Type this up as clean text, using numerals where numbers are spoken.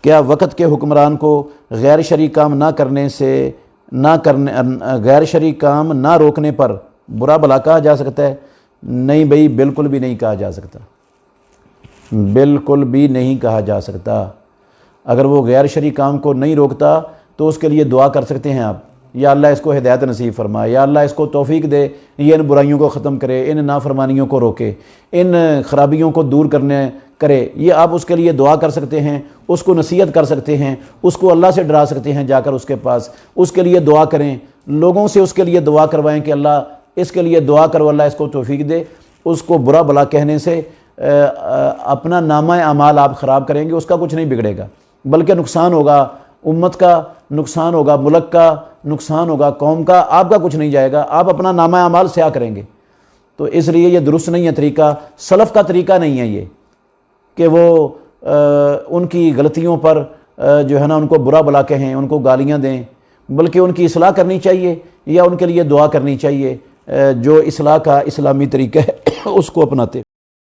کیا وقت کے حکمران کو غیر شرعی کام غیر شرعی کام نہ روکنے پر برا بھلا کہا جا سکتا ہے؟ نہیں بھائی، بالکل بھی نہیں کہا جا سکتا، بالکل بھی نہیں کہا جا سکتا۔ اگر وہ غیر شرعی کام کو نہیں روکتا تو اس کے لیے دعا کر سکتے ہیں آپ، یا اللہ اس کو ہدایت نصیب فرمائے، یا اللہ اس کو توفیق دے، یہ ان برائیوں کو ختم کرے، ان نافرمانیوں کو روکے، ان خرابیوں کو دور کرے، یہ آپ اس کے لیے دعا کر سکتے ہیں، اس کو نصیحت کر سکتے ہیں، اس کو اللہ سے ڈرا سکتے ہیں، جا کر اس کے پاس اس کے لیے دعا کریں، لوگوں سے اس کے لیے دعا کروائیں کہ اللہ اس کے لیے دعا کرو، اللہ اس کو توفیق دے۔ اس کو برا بھلا کہنے سے اپنا نامہ اعمال آپ خراب کریں گے، اس کا کچھ نہیں بگڑے گا، بلکہ نقصان ہوگا، امت کا نقصان ہوگا، ملک کا نقصان ہوگا، قوم کا، آپ کا کچھ نہیں جائے گا، آپ اپنا نامہ اعمال سیاہ کریں گے۔ تو اس لیے یہ درست نہیں ہے طریقہ، سلف کا طریقہ نہیں ہے یہ کہ وہ ان کی غلطیوں پر جو ہے نا ان کو برا بھلا کہیں، ان کو گالیاں دیں، بلکہ ان کی اصلاح کرنی چاہیے یا ان کے لیے دعا کرنی چاہیے، جو اصلاح کا اسلامی طریقہ ہے اس کو اپناتے